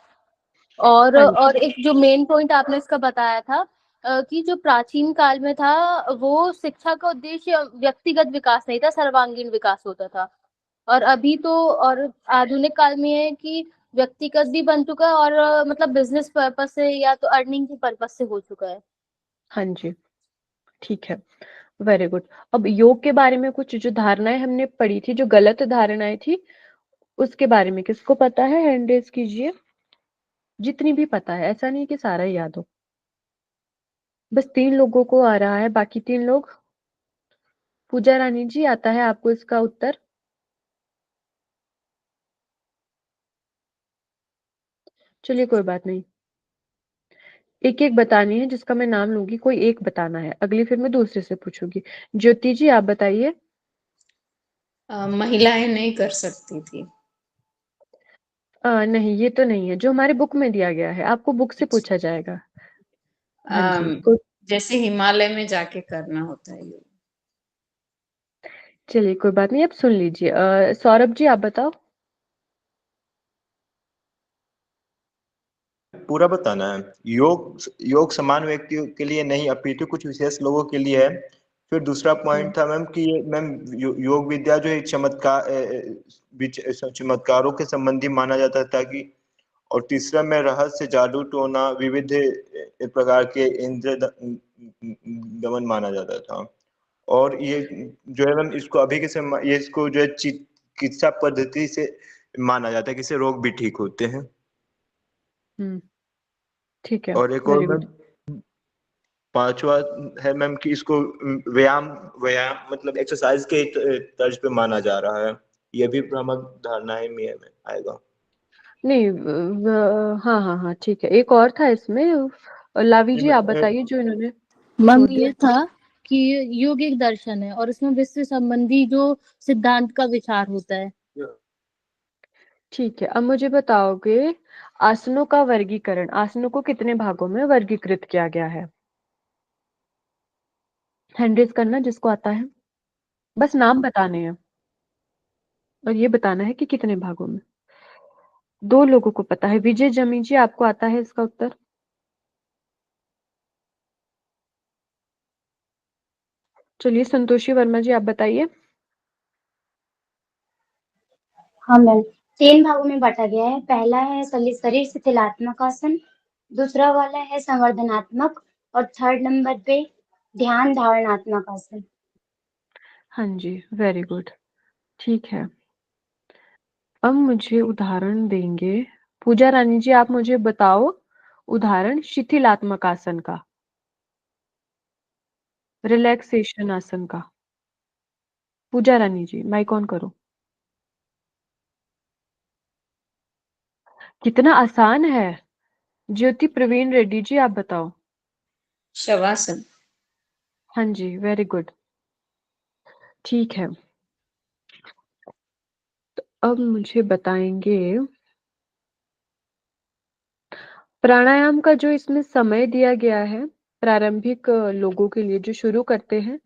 और हाँ जी। और एक जो मेन पॉइंट आपने इसका बताया था कि जो प्राचीन काल में था, वो शिक्षा का उद्देश्य व्यक्तिगत विकास नहीं था, सर्वांगीण विकास होता था। और अभी तो और आधुनिक काल में है कि व्यक्तिगत भी बन चुका है और मतलब बिजनेस पर्पस से या तो अर्निंग के पर्पस से हो चुका है। हाँ जी, ठीक है, वेरी गुड। अब योग के बारे में कुछ जो धारणाएं हमने पढ़ी थी, जो गलत धारणाएं थी, उसके बारे में किसको पता है? हैंड रेज कीजिए, जितनी भी पता है, ऐसा नहीं कि सारा ही याद हो। बस 3 लोगों को आ रहा है, बाकी 3 लोग। पूजा रानी जी, आता है आपको इसका उत्तर? चलिए कोई बात नहीं, एक एक बतानी है, जिसका मैं नाम लूंगी कोई एक बताना है, अगली फिर मैं दूसरे से पूछूंगी। ज्योति जी आप बताइए। महिलाएं नहीं कर सकती थी। नहीं, ये तो नहीं है जो हमारे बुक में दिया गया है, आपको बुक से पूछा जाएगा। हाँ जी, कोई। जैसे हिमालय में जाके करना होता है योग। चलिए कोई बात नहीं, अब सुन लीजिए। सौरभ जी आप बताओ। पूरा बताना है। योग योग समान व्यक्तियों के लिए नहीं अपितु कुछ विशेष लोगों के लिए है। फिर दूसरा हम्म। पॉइंट था मैम कि मैम योग विद्या जो एक चमत्कारों के संबंधी माना जाता था कि। और तीसरा में रहस्य जादू टोना विविध प्रकार के इंद्र दमन माना जाता था। और ये जो है मैम इसको अभी के समय ये इसको जो है चिकित्सा पद्धति से माना जाता है कि इससे रोग भी ठीक होते हैं। हम्म, ठीक है, और एक और वेरी मैम गुड। पांचवा है मैम कि इसको व्यायाम व्यायाम मतलब एक्सरसाइज के तर्ज पे माना जा रहा है। ये भी भ्रामक धारणाएं में आएगा। नहीं, हाँ हाँ हाँ, ठीक है, एक और था इसमें। लावी जी आप नहीं, बताइए जो इन्होंने मैम छोड़ दिया। ये था कि योग एक दर्शन है और इसमें विश्व संबंधी जो सिद्धांत का विचार होता है। ठीक है, अब मुझे बताओगे आसनों का वर्गीकरण, आसनों को कितने भागों में वर्गीकृत किया गया है? हैंड रेज करना जिसको आता है, बस नाम बताने हैं और ये बताना है कि कितने भागों में। 2 लोगों को पता है। विजय जमी जी आपको आता है इसका उत्तर? चलिए संतोषी वर्मा जी आप बताइए। हाँ मैम, 3 भागों में बांटा गया है। पहला है शरीर शिथिलात्मक आसन, दूसरा वाला है संवर्धनात्मक और थर्ड नंबर पे ध्यान धारणात्मक आसन। हाँ जी, वेरी गुड, ठीक है। अब मुझे उदाहरण देंगे पूजा रानी जी, आप मुझे बताओ उदाहरण शिथिलात्मक आसन का, रिलैक्सेशन आसन का। पूजा रानी जी माइक ऑन करो। कितना आसान है। ज्योति प्रवीण रेड्डी जी आप बताओ। शवासन। हाँ जी, वेरी गुड, ठीक है। अब मुझे बताएंगे प्राणायाम का जो इसमें समय दिया गया है, प्रारंभिक लोगों के लिए जो शुरू करते हैं,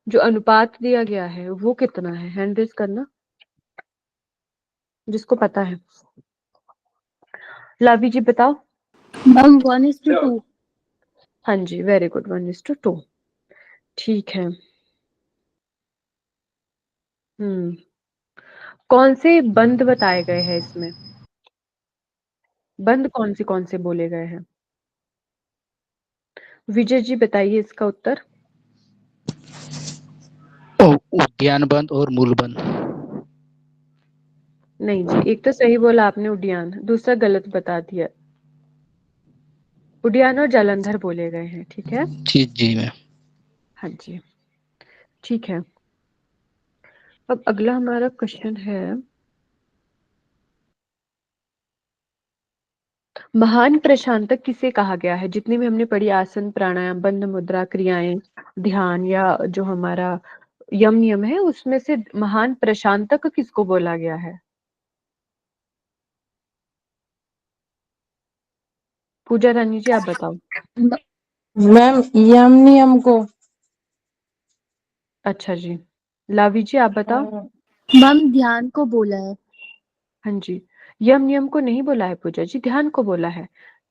जो अनुपात दिया गया है वो कितना है? हैंड रेज करना जिसको पता है। लावी जी बताओ। मैम 1:2। हाँ जी, वेरी गुड, 1:2, ठीक है। हम्म, कौन से बंद बताए गए हैं इसमें? बंद कौन से बोले गए हैं? विजय जी बताइए इसका उत्तर। उद्यान बंद और मूल बंद। नहीं जी, एक तो सही बोला आपने उद्यान, दूसरा गलत बता दिया। उद्यान और जालंधर बोले गए हैं, ठीक है। जी जी मैम। हाँ जी, ठीक है। अब अगला हमारा क्वेश्चन है, महान प्रशांतक किसे कहा गया है? जितनी भी हमने पढ़ी, आसन, प्राणायाम, बंध मुद्रा, क्रियाएं, ध्यान या जो हमारा यम नियम है, उसमें से महान प्रशांतक किसको बोला गया है? पूजा रानी जी आप बताओ। मैम यम नियम को। अच्छा जी, लावी जी आप बताओ। मैम ध्यान को बोला है। हाँ जी, यम नियम को नहीं बोला है पूजा जी, ध्यान को बोला है।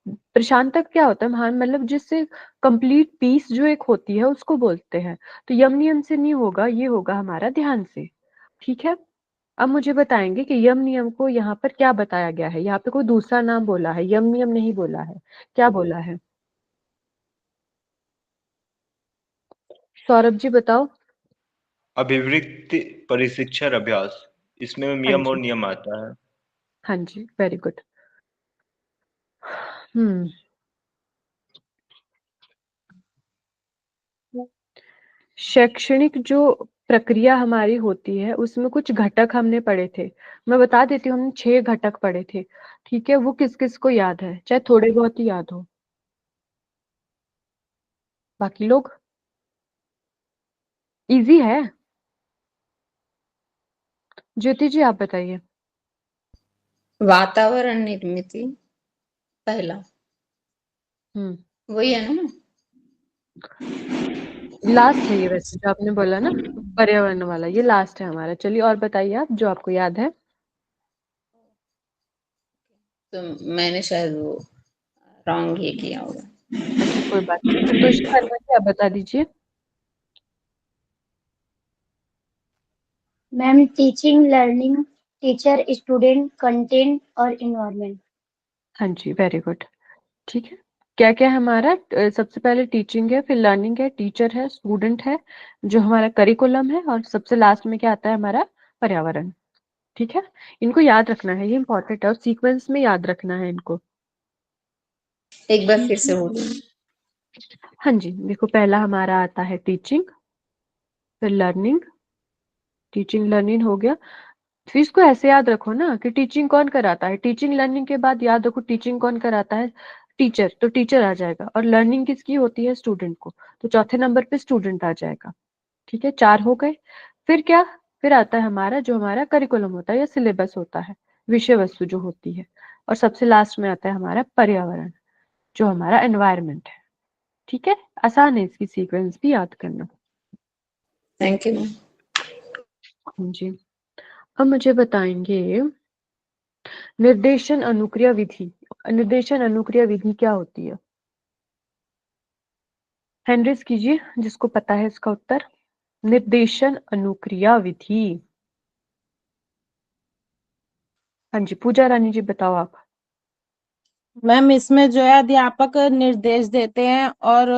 प्रशांतक क्या होता है? महान मतलब जिससे कंप्लीट पीस जो एक होती है उसको बोलते हैं। तो यम नियम से नहीं होगा, ये होगा हमारा ध्यान से, ठीक है। अब मुझे बताएंगे कि यम नियम को यहाँ पर क्या बताया गया है? यहाँ पे कोई दूसरा नाम बोला है, यम नियम नहीं बोला है, क्या बोला है? सौरभ जी बताओ। अभिवृत्ति परिशिक्षण अभ्यास, इसमें हाँ यम और जी, नियम आता है। हाँ जी, वेरी गुड। हम्म, शैक्षणिक जो प्रक्रिया हमारी होती है उसमें कुछ घटक हमने पढ़े थे। मैं बता देती हूँ, हमने 6 घटक पढ़े थे, ठीक है। वो किस किस को याद है? चाहे थोड़े बहुत ही याद हो, बाकी लोग। इजी है। ज्योति जी आप बताइए। वातावरण निर्मित पहला, हम्म, वही है ना? लास्ट है ये, वैसे जो आपने बोला ना पर्यावरण वाला, ये लास्ट है हमारा। चलिए और बताइए आप, जो आपको याद है। तो मैंने शायद वो रॉन्ग ये किया होगा। अच्छा कोई बात नहीं, संतोषी वर्मा जी आप बता दीजिए। Ma'am teaching, learning, teacher, student, content और इन्वायरमेंट। हाँ जी, वेरी गुड, ठीक है। क्या क्या है हमारा? सबसे पहले टीचिंग है, फिर लर्निंग है, टीचर है, स्टूडेंट है, जो हमारा करिकुलम है, और सबसे लास्ट में क्या आता है? हमारा पर्यावरण, ठीक है। इनको याद रखना है, ये इंपॉर्टेंट है, और सीक्वेंस में याद रखना है इनको। एक बार फिर से बोलो। हाँ जी, देखो पहला हमारा आता है टीचिंग, फिर लर्निंग, टीचिंग लर्निंग हो गया। फिर इसको ऐसे याद रखो ना कि टीचिंग कौन कराता है, टीचिंग लर्निंग के बाद याद रखो टीचिंग कौन कराता है? टीचर, तो टीचर आ जाएगा। और लर्निंग किसकी होती है? स्टूडेंट को, तो चौथे नंबर पे स्टूडेंट आ जाएगा, ठीक है। 4 हो गए। फिर क्या? फिर आता है हमारा जो हमारा करिकुलम होता है या सिलेबस होता है, विषय वस्तु जो होती है। और सबसे लास्ट में आता है हमारा पर्यावरण, जो हमारा एनवायरनमेंट है, ठीक है। आसान है इसकी सीक्वेंस भी याद करना। Thank you. जी, अब मुझे बताएंगे निर्देशन अनुक्रिया विधि। निर्देशन अनुक्रिया विधि क्या होती है? हैंड्रेस कीजिए जिसको पता है इसका उत्तर। निर्देशन अनुक्रिया विधि। हाँ जी, पूजा रानी जी बताओ आप। मैम इसमें जो है अध्यापक निर्देश देते हैं और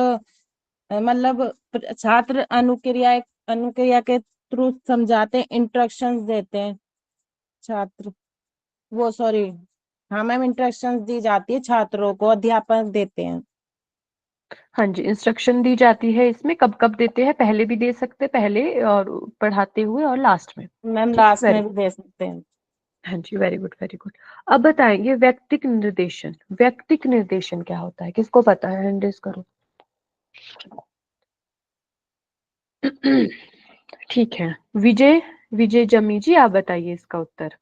मतलब छात्र अनुक्रिया के थ्रू समझाते हैं, इंस्ट्रक्शंस देते हैं छात्र, वो सॉरी, हाँ मैम इंस्ट्रक्शंस दी जाती है छात्रों को, अध्यापक देते हैं। हाँ जी, इंस्ट्रक्शन दी जाती है। इसमें कब कब देते हैं? पहले भी दे सकते, पहले और पढ़ाते हुए, और लास्ट में, मैम ठीक है। लास्ट वेरी, में भी दे सकते हैं। हाँ जी, वेरी गुड वेरी गुड। अब बताएंगे व्यक्तिक निर्देशन। व्यक्तिक निर्देशन क्या होता है? किसको पता है? हैंड्रेस करो। ठीक है, विजय, विजय जमी जी आप बताइए इसका उत्तर।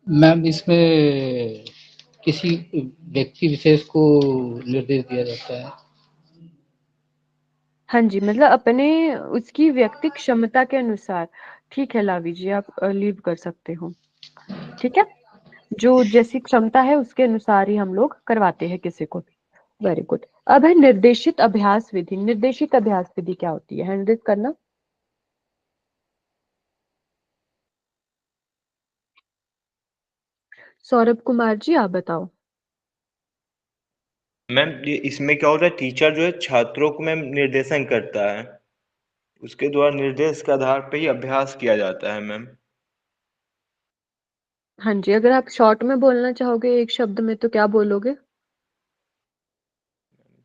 मैम इसमें किसी व्यक्ति विशेष को निर्देश दिया जाता है। हाँ जी, मतलब अपने उसकी व्यक्तिक क्षमता के अनुसार, ठीक है। लावी जी आप लीव कर सकते हो, ठीक है। जो जैसी क्षमता है उसके अनुसार ही हम लोग करवाते हैं किसी को भी। Very good. अब है निर्देशित अभ्यास विधि। निर्देशित अभ्यास विधि क्या होती है? हैंडल करना। सौरभ कुमार जी आप बताओ। मैम ये इसमें क्या होता है, टीचर जो है छात्रों को मैम निर्देशन करता है, उसके द्वारा निर्देश के आधार पे ही अभ्यास किया जाता है मैम। हाँ जी, अगर आप शॉर्ट में बोलना चाहोगे एक शब्द में तो क्या बोलोगे?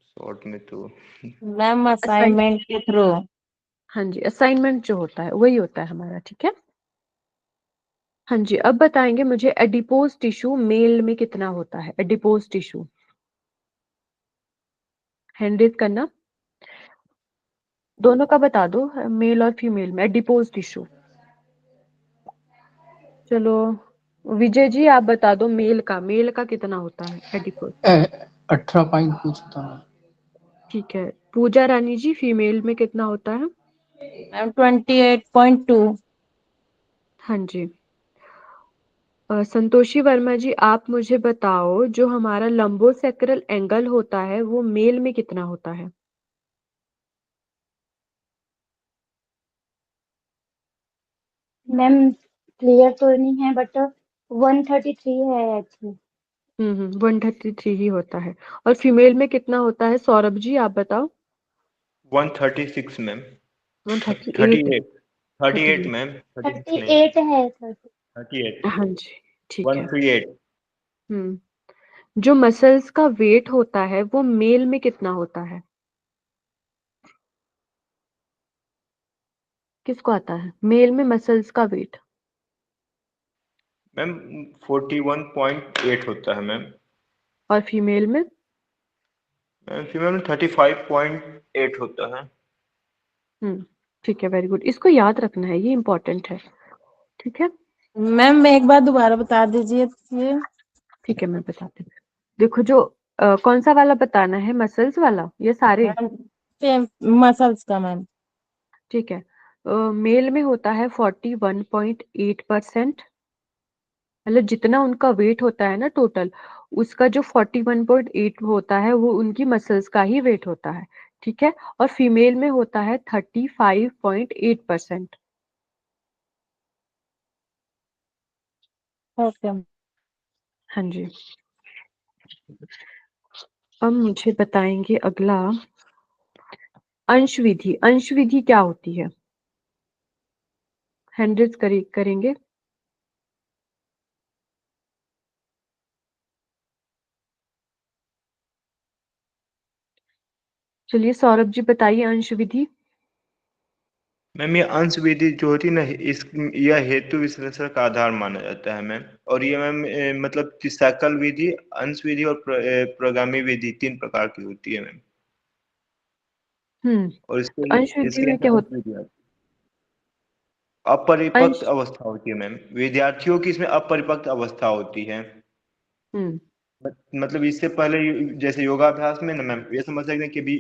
शॉर्ट में तो मैम असाइन असाइनमेंट के थ्रू। हाँ जी, असाइनमेंट जो होता है वही होता है हमारा, ठीक है। हाँ जी, अब बताएंगे मुझे एडिपोज टिश्यू मेल में कितना होता है? एडिपोज टिश्यू हैंड रेज करना, दोनों का बता दो, मेल और फीमेल में एडिपोज टिश्यू। चलो विजय जी आप बता दो, मेल का कितना होता है एडिपोज? 18 पॉइंट कुछ होता है। ठीक है, पूजा रानी जी फीमेल में कितना होता है? मैम 28.2। हाँ जी। संतोषी वर्मा जी आप मुझे बताओ, जो हमारा लंबोसेक्रल एंगल होता है वो मेल में कितना होता है? मैम क्लियर तो नहीं है बट 133 है एक्चुअली। 133 ही होता है। और फीमेल में कितना होता है सौरभ जी आप बताओ? 136 मैम। 138 है। 38 38 38। मैम, 36 नहीं, 38 है 30। 38। हाँ जी, ठीक है। 138। जो मसल्स का वेट होता है वो मेल में कितना होता है? किसको आता है मेल में मसल्स का वेट? मैम 41.8 होता है मैम। और फीमेल में? मैम फीमेल में 35.8 होता है। हम्म ठीक है, वेरी गुड, इसको याद रखना है, ये इंपॉर्टेंट है, ठीक है। मैम एक बार दोबारा बता दीजिए ये। ठीक है मैं बताती हूँ। देखो जो कौन सा वाला बताना है, मसल्स वाला ये सारे? मैम मसल्स का मैम। ठीक है, मेल में होता है 41.8%, मतलब जितना उनका वेट होता है ना टोटल, उसका जो 41.8 होता है वो उनकी मसल्स का ही वेट होता है, ठीक है। और फीमेल में होता है 35.8%। ओके। हाँ जी। अब मुझे बताएंगे अगला, अंश विधि। अंश विधि क्या होती है? हैंडल्स करेंगे। चलिए सौरभ जी बताइए अंश विधि। मैम ये अंश विधि जो होती है ना, इस यह हेतु विश्लेषण का आधार माना जाता है मैम। और ये मैम मतलब कि सकल विधि, अंश विधि और प्रगामी विधि 3 प्रकार की होती है मैम। और तो इसके अंश लिए विधि इसके लिए में क्या अंश होता विधि आती है। है? अपरिपक्व अंश अवस्था होती है मैम, विद्यार्थियों की इसमें अपरिपक्व अवस्था होती है। हम्म मतलब इससे पहले जैसे योगाभ्यास में ना मैम ये समझ सकते हैं कि भी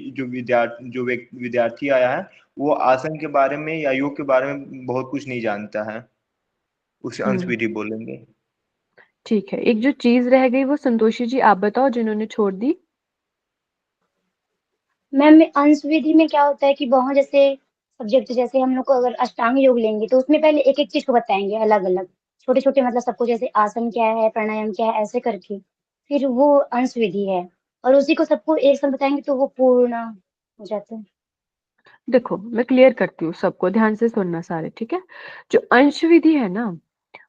विद्यार्थी आया है, वो आसन के बारे में या योग के बारे में बहुत कुछ नहीं जानता है, उसे अंश हम्म विधि बोलेंगे। ठीक है, एक जो चीज रह गई वो संतोषी जी आप बताओ, जिन्होंने छोड़ दी। मैम अंश विधि में क्या होता है कि बहुत जैसे सब्जेक्ट, जैसे हम लोग को अगर अष्टांग योग लेंगे तो उसमें पहले एक एक चीज को बताएंगे अलग अलग, छोटे छोटे मतलब सबको, जैसे आसन क्या है, प्राणायाम क्या है, ऐसे करके फिर वो अंश विधि है। और उसी को सबको एक साथ बताएंगे तो वो पूर्ण हो जाता है। देखो मैं क्लियर करती हूँ, सबको ध्यान से सुनना सारे, ठीक है। जो अंश विधि है ना,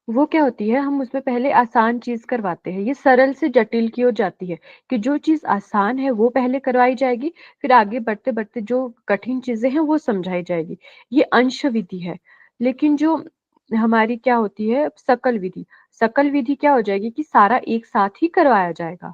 वो क्या होती है, हम उसमें पहले आसान चीज करवाते हैं, ये सरल से जटिल की ओर जाती है, कि जो चीज आसान है वो पहले करवाई जाएगी, फिर आगे बढ़ते बढ़ते जो कठिन चीजें हैं वो समझाई जाएगी, ये अंश विधि है। लेकिन जो हमारी क्या होती है सकल विधि, सकल विधि क्या हो जाएगी कि सारा एक साथ ही करवाया जाएगा,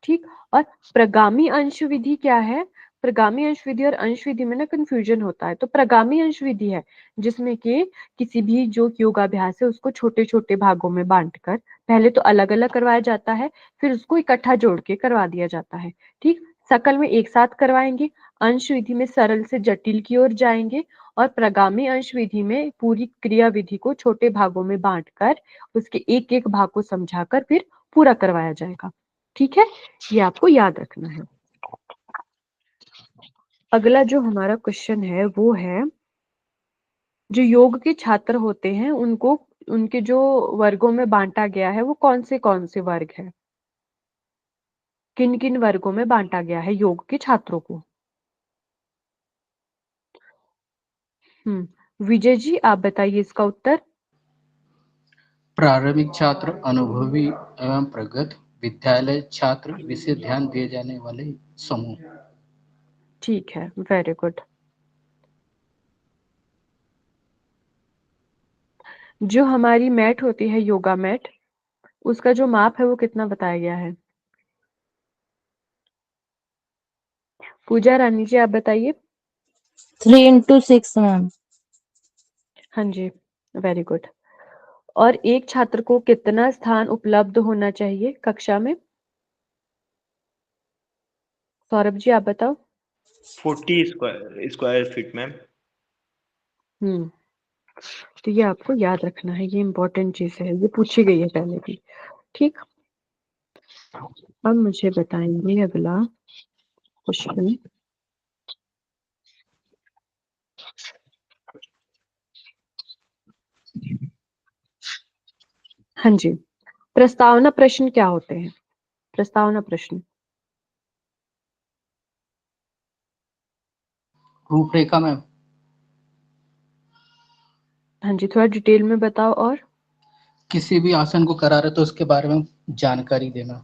ठीक। और प्रगामी अंश विधि क्या है? प्रगामी अंश विधि और अंश विधि में ना कंफ्यूजन होता है। तो प्रगामी अंश विधि है जिसमें कि किसी भी जो योगाभ्यास है उसको छोटे छोटे भागों में बांटकर पहले तो अलग अलग करवाया जाता है, फिर उसको इकट्ठा जोड़ के करवा दिया जाता है, ठीक। सकल में एक साथ करवाएंगे, अंश विधि में सरल से जटिल की ओर जाएंगे, और प्रगामी अंश विधि में पूरी क्रिया विधि को छोटे भागों में बांटकर उसके एक एक भाग को समझाकर फिर पूरा करवाया जाएगा, ठीक है। ये आपको याद रखना है। अगला जो हमारा क्वेश्चन है वो है, जो योग के छात्र होते हैं उनको उनके जो वर्गों में बांटा गया है वो कौन से वर्ग है? किन किन वर्गों में बांटा गया है योग के छात्रों को? विजय जी आप बताइए इसका उत्तर। प्रारंभिक छात्र, अनुभवी एवं प्रगत, विद्यालय छात्र, विशेष ध्यान दिए जाने वाले समूह। ठीक है, वेरी गुड। जो हमारी मैट होती है योगा मैट, उसका जो माप है वो कितना बताया गया है? पूजा रानी जी आप बताइए। 3x6 ma'am. हाँ जी, वेरी गुड। और एक छात्र को कितना स्थान उपलब्ध होना चाहिए कक्षा में? सौरभ जी आप बताओ। 40 स्क्वायर फीट मैम। तो ये आपको याद रखना है, ये इम्पोर्टेंट चीज है, ये पूछी गई है पहले भी। ठीक, अब मुझे बताएंगे अगला क्वेश्चन। हाँ जी, प्रस्तावना प्रश्न क्या होते हैं? प्रस्तावना प्रश्न। रूपरेखा मैम। हाँ जी, थोड़ा डिटेल में बताओ। और किसी भी आसन को करा रहे तो उसके बारे में जानकारी देना,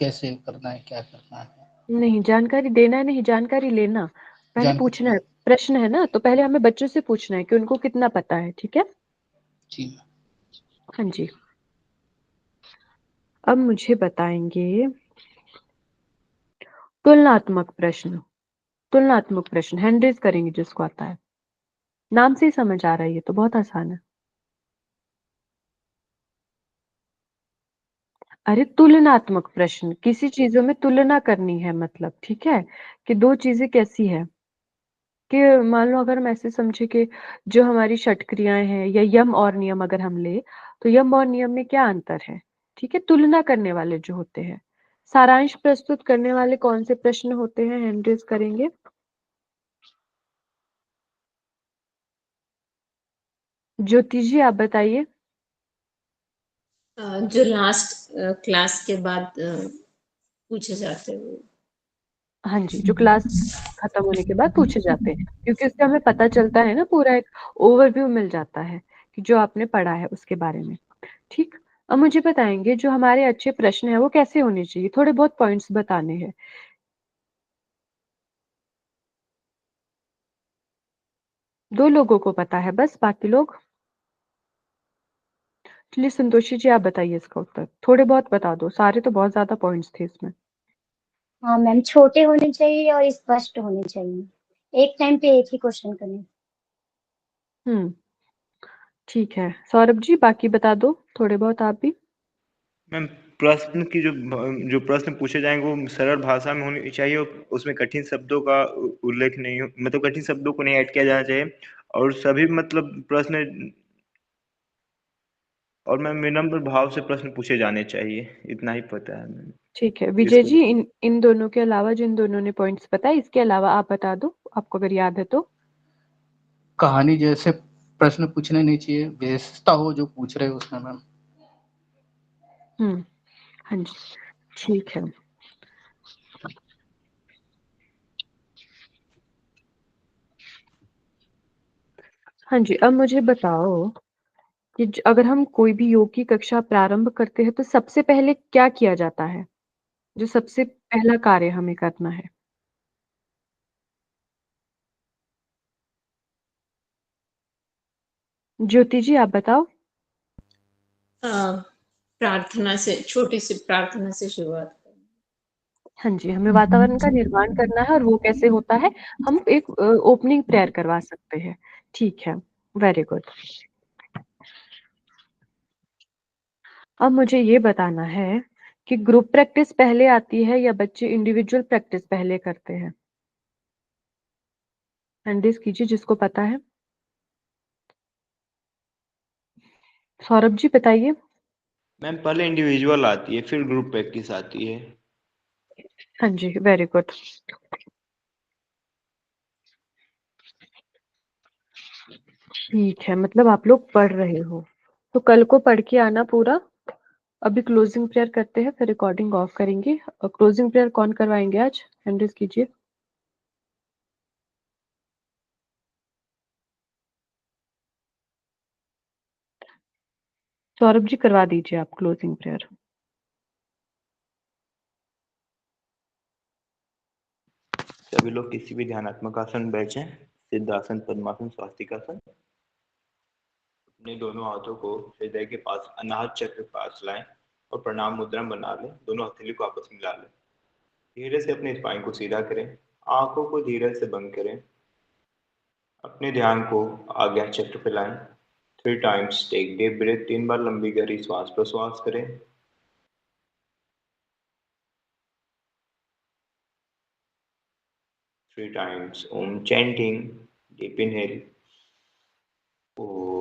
कैसे करना है, क्या करना है। नहीं, जानकारी देना है नहीं, जानकारी लेना। पहले पूछना है, प्रश्न है ना, तो पहले हमें बच्चों से पूछना है कि उनको कितना पता है। ठीक है, जी। हाँ जी। अब मुझे बताएंगे तुलनात्मक प्रश्न। तुलनात्मक प्रश्न हैंड रेज करेंगे जिसको आता है। नाम से ही समझ आ रहा है, ये तो बहुत आसान है। अरे तुलनात्मक प्रश्न, किसी चीजों में तुलना करनी है, मतलब ठीक है कि दो चीजें कैसी है। कि मान लो अगर हम ऐसे समझे कि जो हमारी षट क्रियाएं हैं या यम और नियम अगर हम ले, तो यम और नियम में क्या अंतर है? ठीक है, तुलना करने वाले जो होते हैं। सारांश प्रस्तुत करने वाले कौन से प्रश्न होते हैं, हैंड रेज करेंगे। ज्योति जी आप बताइए। जो लास्ट क्लास के बाद पूछे जाते हैं वो। हाँ जी, जो क्लास खत्म होने के बाद पूछे जाते हैं, क्योंकि उससे हमें पता चलता है ना, पूरा एक ओवरव्यू मिल जाता है कि जो आपने पढ़ा है उसके बारे में। ठीक, अब मुझे बताएंगे जो हमारे अच्छे प्रश्न है वो कैसे होने चाहिए, थोड़े बहुत पॉइंट्स बताने हैं। दो लोगों को पता है बस, बाकी लोग। चलिए संतोषी जी आप बताइए इसका उत्तर, थोड़े बहुत बता दो, सारे तो बहुत ज्यादा पॉइंट्स थे इसमें। हाँ मैम, छोटे होने चाहिए और स्पष्ट होने चाहिए, एक टाइम पे एक ही क्वेश्चन करने। हम्म, ठीक है। सौरभ जी बाकी बता दो थोड़े बहुत आप भी। मैम प्रश्न की जो प्रश्न पूछे जाएंगे वो सरल भाषा में होनी चाहिए, उसमें कठिन शब्दों का उल्लेख नहीं मतलब कठिन शब्दों को नहीं ऐड किया जाना चाहिए, और सभी मतलब प्रश्न, और मैम विनम्र भाव से प्रश्न पूछे जाने चाहिए, इतना ही पता है मैम। ठीक है विजय इसको जी, इन दोनों के अलावा, जिन दोनों ने पॉइंट्स बताए, इसके अलावा आप बता दो आपको अगर याद है तो। कहानी जैसे प्रश्न पूछने नहीं चाहिए, विशेषता हो जो पूछ रहे हो उसमें मैम। हाँ जी, ठीक है। हाँ जी, अब मुझे बताओ कि अगर हम कोई भी योग की कक्षा प्रारंभ करते हैं तो सबसे पहले क्या किया जाता है? जो सबसे पहला कार्य हमें करना है। ज्योति जी आप बताओ। प्रार्थना से, छोटी सी प्रार्थना से शुरुआत करनी। हाँ जी, हमें वातावरण का निर्माण करना है, और वो कैसे होता है, हम एक ओपनिंग प्रेयर करवा सकते हैं। ठीक है, वेरी गुड। अब मुझे ये बताना है कि ग्रुप प्रैक्टिस पहले आती है या बच्चे इंडिविजुअल प्रैक्टिस पहले करते हैं? हैंड कीजिए जिसको पता है। सौरभ जी बताइए। मैम पहले इंडिविजुअल आती है फिर ग्रुप प्रैक्टिस आती है। हाँ जी, वेरी गुड। ठीक है, मतलब आप लोग पढ़ रहे हो, तो कल को पढ़ के आना पूरा। अभी क्लोजिंग प्रेयर करते हैं, फिर रिकॉर्डिंग ऑफ करेंगे। क्लोजिंग प्रेयर कौन करवाएंगे आज? हैंड रेज कीजिए। सौरभ जी करवा दीजिए आप क्लोजिंग प्रेयर। सभी लोग किसी भी ध्यानात्मक आसन बैठे, सिद्धासन, पद्मासन, स्वास्तिकासन। अपने दोनों हाथों को हृदय के पास अनाहत चक्र के पास लाएं और प्रणाम मुद्रा बना लें। दोनों हथेली को आपस में मिला लें। धीरे से अपनी स्पाइन को सीधा करें, आंखों को धीरे से बंद करें। अपने ध्यान को आज्ञा चक्र पे लाएं। 3 टाइम्स टेक डीप ब्रेथ, 3 बार लंबी गहरी श्वास प्रश्वास करें। 3 times Om chanting, deep inhale. Om.